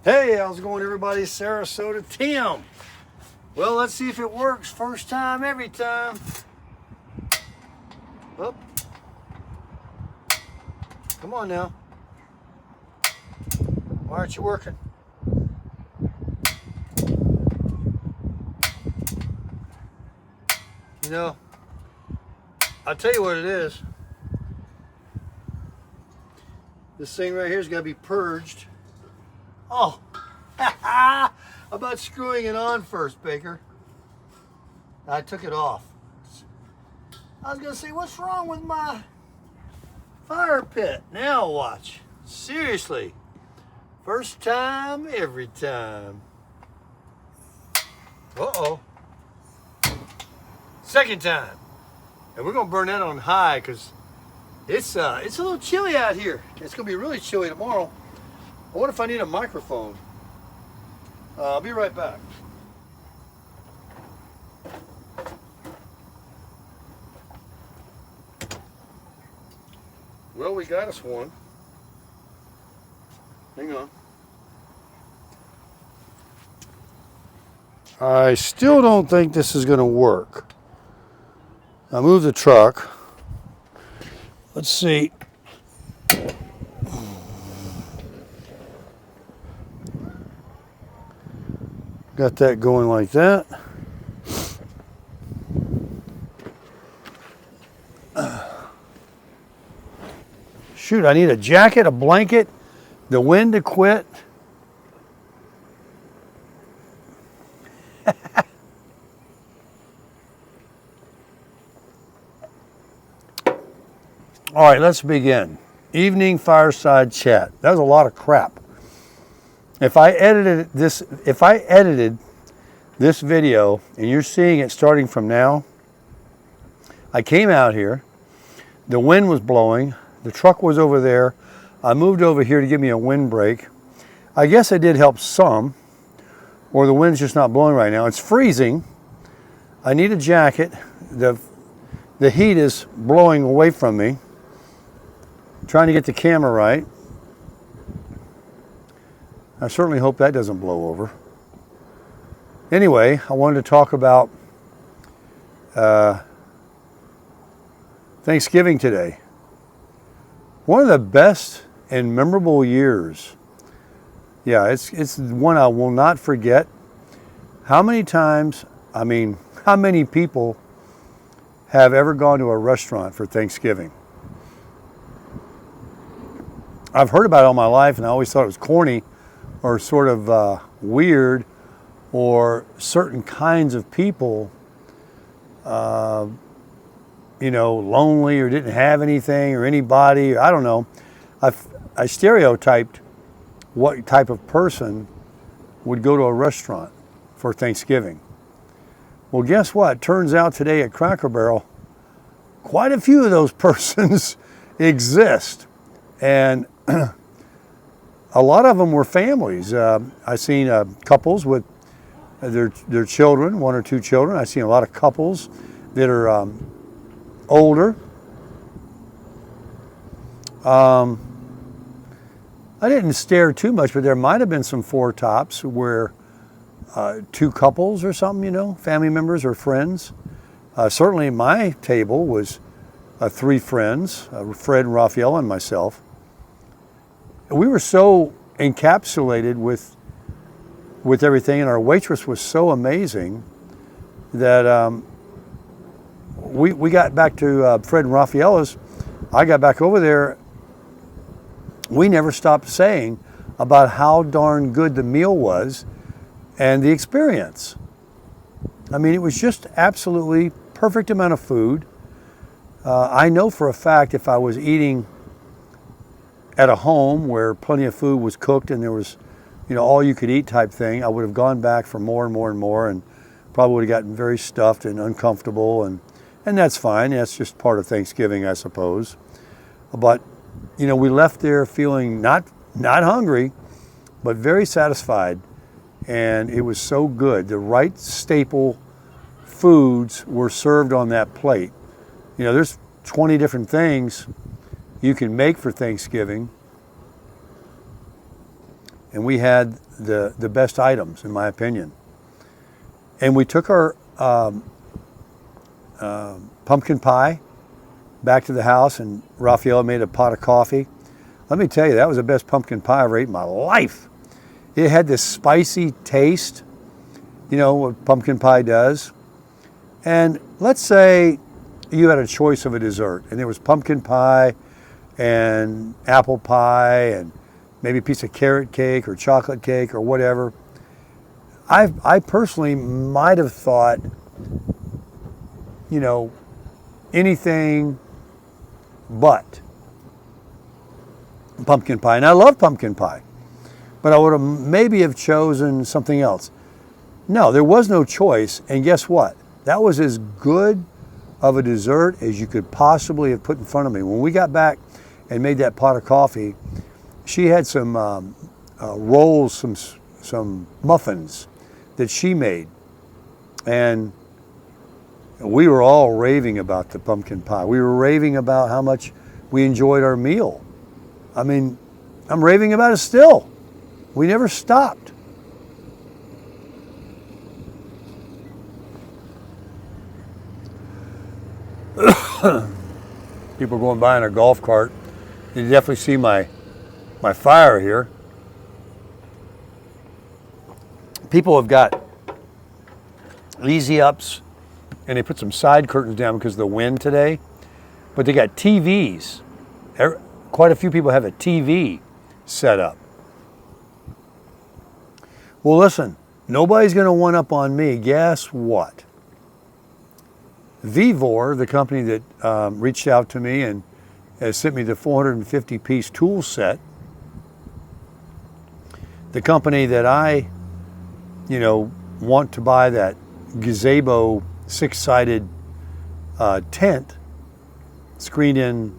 Hey, how's it going, everybody? Sarasota Tim. Well, let's see if it works. First time, every time. Oh. Come on now. Why aren't you working? You know, I'll tell you what it is. This thing right here's got to be purged. Oh, how about screwing it on first, Baker? I took it off. I was going to say, what's wrong with my fire pit? Now watch. Seriously. First time, every time. Uh-oh. Second time. And we're going to burn that on high because it's a little chilly out here. It's going to be really chilly tomorrow. I wonder if I need a microphone. I'll be right back. Well, we got us one. Hang on. I still don't think this is going to work. I moved the truck. Let's see. Got that going like that. Shoot, I need a jacket, a blanket, the wind to quit. All right, let's begin. Evening fireside chat. That was a lot of crap. If I edited this video and you're seeing it starting from now, I came out here, the wind was blowing, the truck was over there, I moved over here to give me a windbreak. I guess I did help some, or the wind's just not blowing right now. It's freezing. I need a jacket. The heat is blowing away from me. I'm trying to get the camera right. I certainly hope that doesn't blow over. Anyway, I wanted to talk about Thanksgiving today. One of the best and memorable years. Yeah, it's one I will not forget. How many people have ever gone to a restaurant for Thanksgiving? I've heard about it all my life, and I always thought it was corny or sort of weird, or certain kinds of people, lonely or didn't have anything or anybody. I don't know. I stereotyped what type of person would go to a restaurant for Thanksgiving. Well, guess what? Turns out today at Cracker Barrel, quite a few of those persons exist. And a lot of them were families. I seen couples with their children, one or two children. I seen a lot of couples that are older. I didn't stare too much, but there might have been some four tops where two couples or something, family members or friends. Certainly my table was three friends, Fred, Raphael, and myself. We were so encapsulated with everything, and our waitress was so amazing that we got back to Fred and Raphaela's. I got back over there. We never stopped saying about how darn good the meal was and the experience. I mean, it was just absolutely perfect amount of food. I know for a fact if I was eating at a home where plenty of food was cooked and there was, all you could eat type thing, I would have gone back for more and more and more, and probably would have gotten very stuffed and uncomfortable, and that's fine. That's just part of Thanksgiving, I suppose. But, we left there feeling not hungry, but very satisfied, and it was so good. The right staple foods were served on that plate. There's 20 different things you can make for Thanksgiving. and we had the best items, in my opinion. And we took our pumpkin pie back to the house, and Raphael made a pot of coffee. Let me tell you, that was the best pumpkin pie I ever ate in my life. It had this spicy taste, you know, what pumpkin pie does. And let's say you had a choice of a dessert, and there was pumpkin pie and apple pie and maybe a piece of carrot cake or chocolate cake or whatever. I personally might have thought, you know, anything but pumpkin pie. And I love pumpkin pie, but I would have maybe have chosen something else. No, there was no choice. And guess what? That was as good of a dessert as you could possibly have put in front of me. When we got back and made that pot of coffee, she had some rolls, some muffins that she made. And we were all raving about the pumpkin pie. We were raving about how much we enjoyed our meal. I mean, I'm raving about it still. We never stopped. People going by in a golf cart. You definitely see my fire here. People have got easy ups, and they put some side curtains down because of the wind today. But they got TVs. Quite a few people have a TV set up. Well, listen, nobody's going to one up on me. Guess what? Vivor, the company that reached out to me and has sent me the 450-piece tool set, the company that I, you know, want to buy that gazebo 6-sided tent, screened-in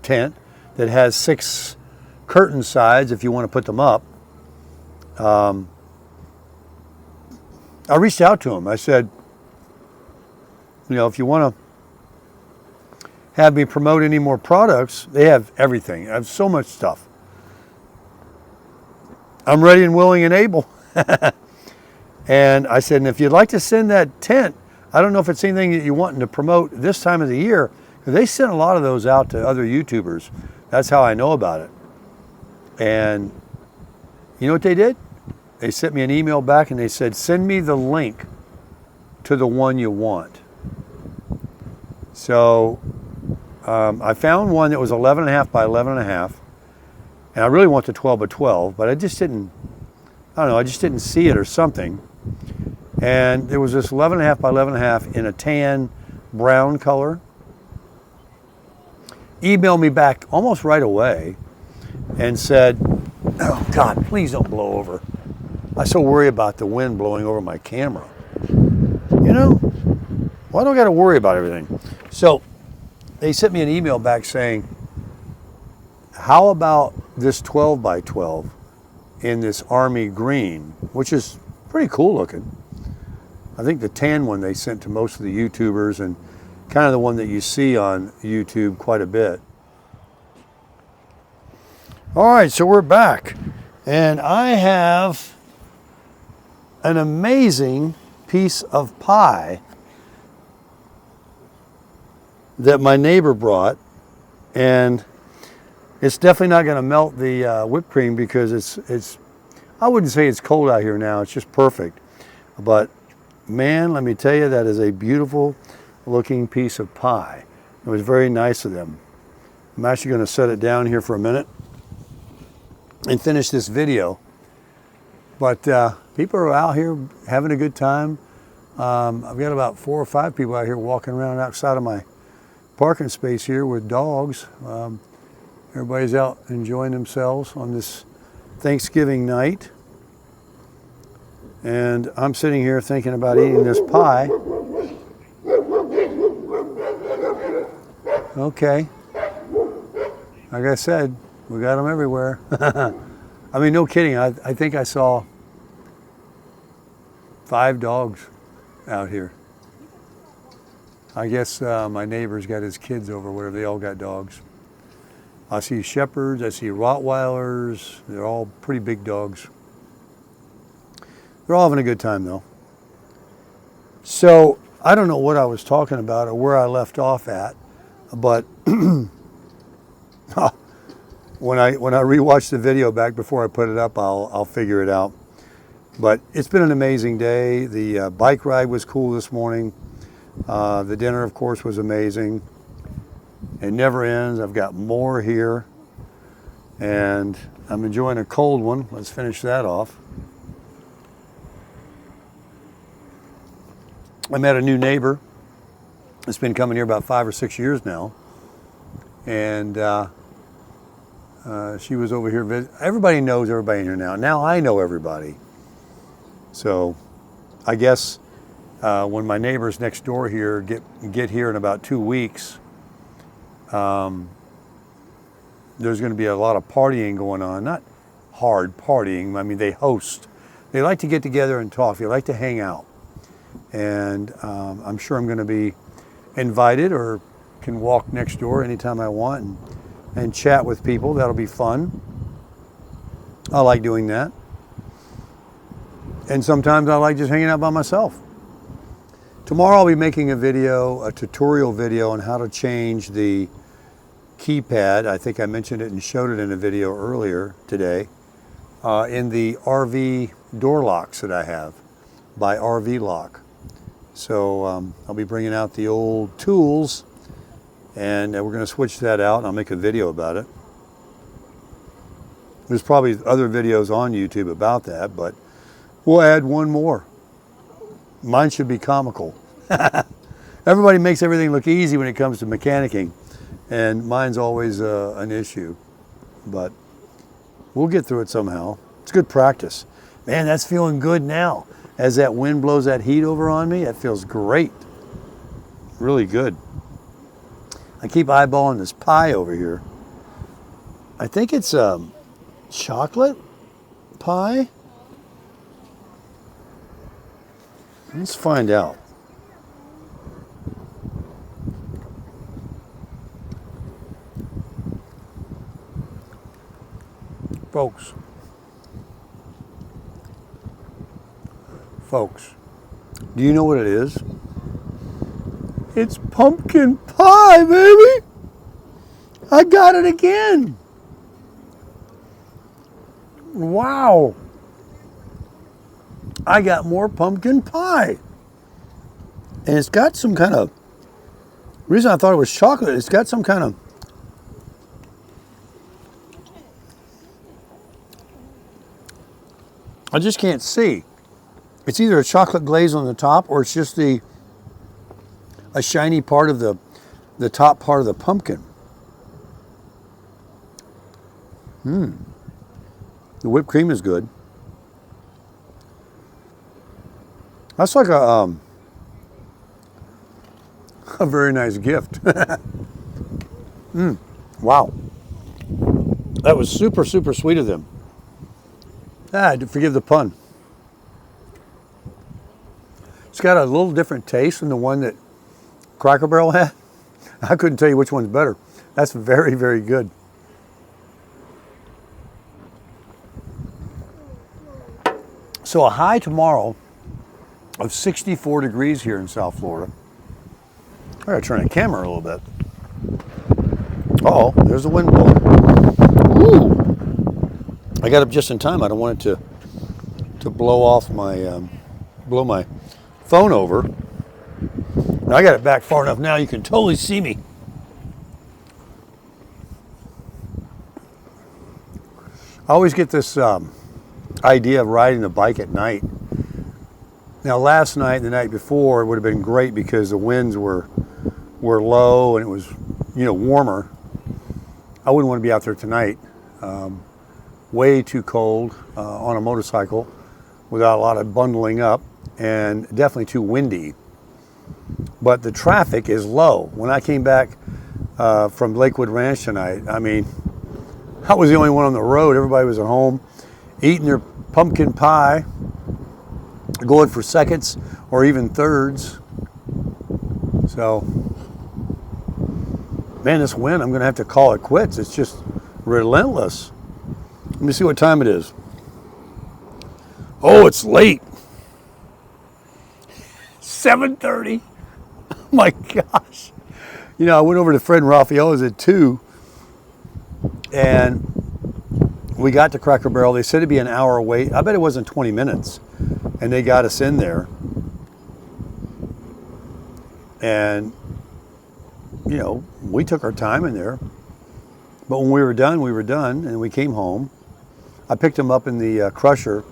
tent that has 6 curtain sides if you want to put them up. I reached out to them. I said, you know, if you want to have me promote any more products, they have everything. I have so much stuff. I'm ready and willing and able. And I said, and if you'd like to send that tent, I don't know if it's anything that you want to promote this time of the year, because they sent a lot of those out to other YouTubers. That's how I know about it. And you know what they did? They sent me an email back and they said, send me the link to the one you want. So I found one that was 11.5 by 11.5, and I really want the 12 by 12, but I just didn't, I don't know, I just didn't see it or something. And there was this 11.5 by 11.5 in a tan brown color. Emailed me back almost right away and said, oh God, please don't blow over. I so worry about the wind blowing over my camera. You know, well, I don't got to worry about everything. So they sent me an email back saying, how about this 12 by 12 in this army green, which is pretty cool looking. I think the tan one they sent to most of the YouTubers, and kind of the one that you see on YouTube quite a bit. All right, so we're back, and I have an amazing piece of pie that my neighbor brought, and it's definitely not going to melt the whipped cream because it's I wouldn't say it's cold out here now. It's just perfect. But man, let me tell you, that is a beautiful looking piece of pie. It was very nice of them. I'm actually going to set it down here for a minute and finish this video. But people are out here having a good time. I've got about 4 or 5 people out here walking around outside of my parking space here with dogs. Everybody's out enjoying themselves on this Thanksgiving night. And I'm sitting here thinking about eating this pie. Okay. Like I said, we got them everywhere. I mean, no kidding. I think I saw 5 dogs out here. I guess my neighbor's got his kids over, whatever. They all got dogs. I see shepherds, I see Rottweilers. They're all pretty big dogs. They're all having a good time though. So I don't know what I was talking about or where I left off at, but when I rewatch the video back before I put it up, I'll figure it out. But it's been an amazing day. The bike ride was cool this morning. The dinner, of course, was amazing. It never ends. I've got more here, and I'm enjoying a cold one. Let's finish that off. I met a new neighbor. It's been coming here about 5 or 6 years now, and she was over here visiting. Everybody knows everybody in here now. Now I know everybody. So I guess when my neighbors next door here get here in about 2 weeks, there's going to be a lot of partying going on. Not hard partying. I mean, they host. They like to get together and talk. They like to hang out. And I'm sure I'm going to be invited or can walk next door anytime I want and chat with people. That'll be fun. I like doing that. And sometimes I like just hanging out by myself. Tomorrow I'll be making a tutorial video on how to change the keypad. I think I mentioned it and showed it in a video earlier today in the RV door locks that I have by RV Lock. So I'll be bringing out the old tools, and we're going to switch that out, and I'll make a video about it. There's probably other videos on YouTube about that, but we'll add one more. Mine should be comical. Everybody makes everything look easy when it comes to mechanicking, and mine's always an issue. But we'll get through it somehow. It's good practice. Man, that's feeling good now. As that wind blows that heat over on me, that feels great. Really good. I keep eyeballing this pie over here. I think it's chocolate pie. Let's find out. Folks, do you know what it is? It's pumpkin pie, baby! I got it again! Wow! I got more pumpkin pie. And it's got some kind of, the reason I thought it was chocolate, it's got some kind of, I just can't see. It's either a chocolate glaze on the top or it's just a shiny part of the top part of the pumpkin. The whipped cream is good. That's like a very nice gift. Wow. That was super, super sweet of them. Forgive the pun. It's got a little different taste than the one that Cracker Barrel had. I couldn't tell you which one's better. That's very, very good. So a high tomorrow of 64 degrees here in South Florida. I gotta turn the camera a little bit. Uh-oh, there's the wind blowing. Ooh! I got up just in time. I don't want it to blow off my, blow my phone over. I got it back far enough now you can totally see me. I always get this idea of riding the bike at night. Now last night, the night before, it would have been great because the winds were low and it was, warmer. I wouldn't want to be out there tonight. Way too cold on a motorcycle without a lot of bundling up, and definitely too windy. But the traffic is low. When I came back from Lakewood Ranch tonight, I mean, I was the only one on the road. Everybody was at home eating their pumpkin pie, going for seconds or even thirds. So Man, this wind, I'm going to have to call it quits. It's just relentless. Let me see what time it is. Oh, it's late. 7:30. Oh my gosh. You know, I went over to Fred and Raphaela's at 2, and we got to Cracker Barrel. They said it'd be an hour wait. I bet it wasn't 20 minutes. And they got us in there. And, you know, we took our time in there. But when we were done, and we came home. I picked them up in the Crusher,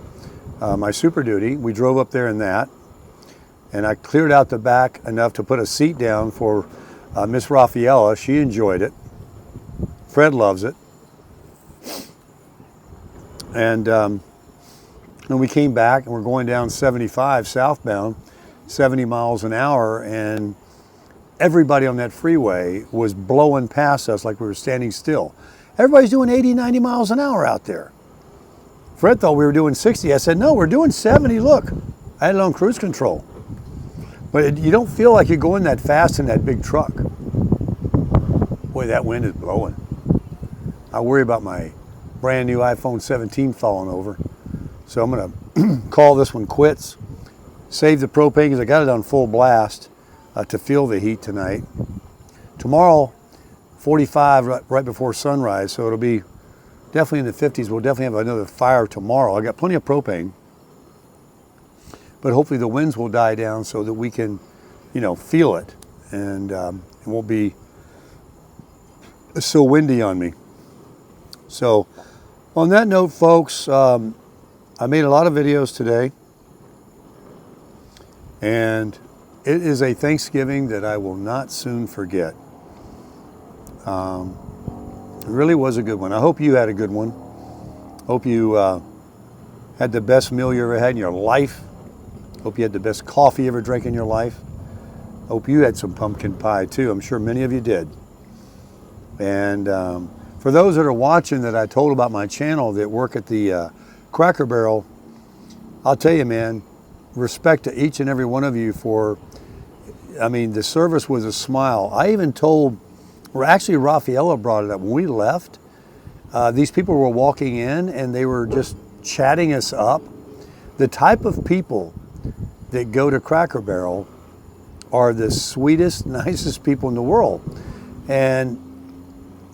my Super Duty. We drove up there in that. And I cleared out the back enough to put a seat down for Miss Raphaela. She enjoyed it. Fred loves it. And then we came back, and we're going down 75 southbound, 70 miles an hour, and everybody on that freeway was blowing past us like we were standing still. Everybody's doing 80, 90 miles an hour out there. Fred thought we were doing 60. I said, no, we're doing 70. Look, I had it on cruise control. But you don't feel like you're going that fast in that big truck. Boy, that wind is blowing. I worry about my brand new iPhone 17 falling over. So I'm going to call this one quits. Save the propane because I got it on full blast to feel the heat tonight. Tomorrow, 45 right before sunrise, so it'll be definitely in the 50s. We'll definitely have another fire tomorrow. I got plenty of propane. But hopefully the winds will die down so that we can, you know, feel it. And it won't be so windy on me. So on that note, folks, I made a lot of videos today. And it is a Thanksgiving that I will not soon forget. It really was a good one. I hope you had a good one. Hope you had the best meal you ever had in your life. Hope you had the best coffee you ever drank in your life. Hope you had some pumpkin pie too. I'm sure many of you did. And for those that are watching that I told about my channel that work at the Cracker Barrel, I'll tell you, man, respect to each and every one of you for, I mean, the service was a smile. I even told, or actually Rafaela brought it up, when we left, these people were walking in and they were just chatting us up. The type of people that go to Cracker Barrel are the sweetest, nicest people in the world. And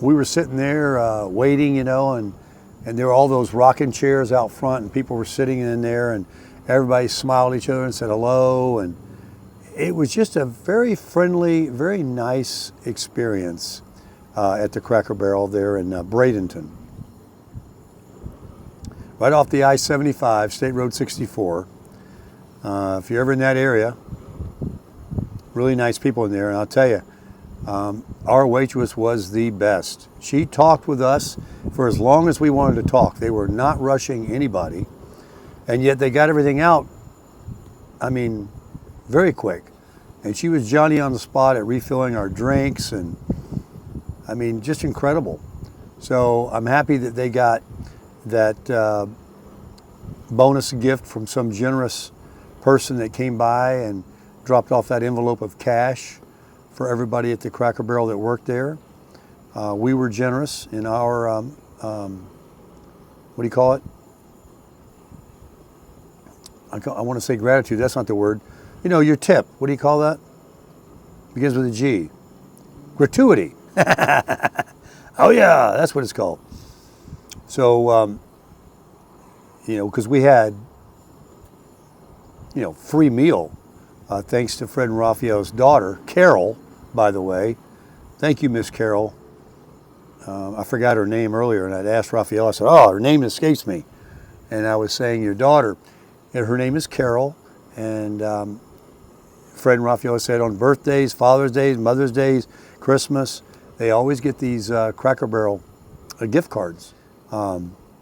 we were sitting there waiting, you know, and there were all those rocking chairs out front, and people were sitting in there, and everybody smiled at each other and said hello. And it was just a very friendly, very nice experience at the Cracker Barrel there in Bradenton. Right off the I-75, State Road 64. If you're ever in that area, really nice people in there. And I'll tell you, our waitress was the best. She talked with us for as long as we wanted to talk. They were not rushing anybody. And yet they got everything out, I mean, very quick. And she was Johnny on the spot at refilling our drinks. And I mean, just incredible. So I'm happy that they got that bonus gift from some generous person that came by and dropped off that envelope of cash for everybody at the Cracker Barrel that worked there. We were generous in our, what do you call it? I want to say gratitude, that's not the word. You know, your tip, what do you call that? Begins with a G. Gratuity. Oh yeah, that's what it's called. So, you know, because we had, you know, free meal, thanks to Fred and Raphael's daughter, Carol, by the way. Thank you, Miss Carol. I forgot her name earlier, and I'd asked Raphael, I said, oh, her name escapes me. And I was saying your daughter, and her name is Carol, and Fred and Raphael said on birthdays, Father's Days, Mother's Days, Christmas, they always get these Cracker Barrel gift cards.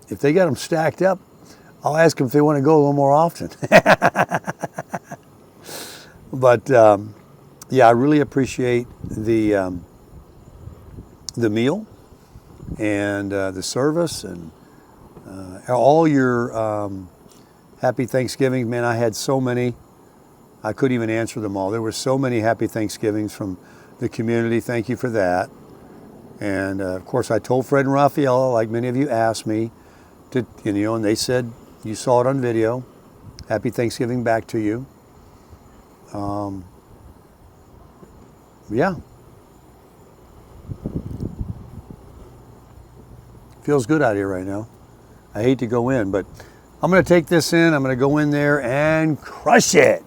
If they got them stacked up, I'll ask them if they want to go a little more often. But yeah, I really appreciate the meal and the service and all your happy Thanksgiving. Man, I had so many. I couldn't even answer them all. There were so many happy Thanksgivings from the community. Thank you for that. And of course, I told Fred and Rafaela, like many of you asked me, to, and they said, you saw it on video. Happy Thanksgiving back to you. Yeah. Feels good out here right now. I hate to go in, but I'm going to take this in. I'm going to go in there and crush it.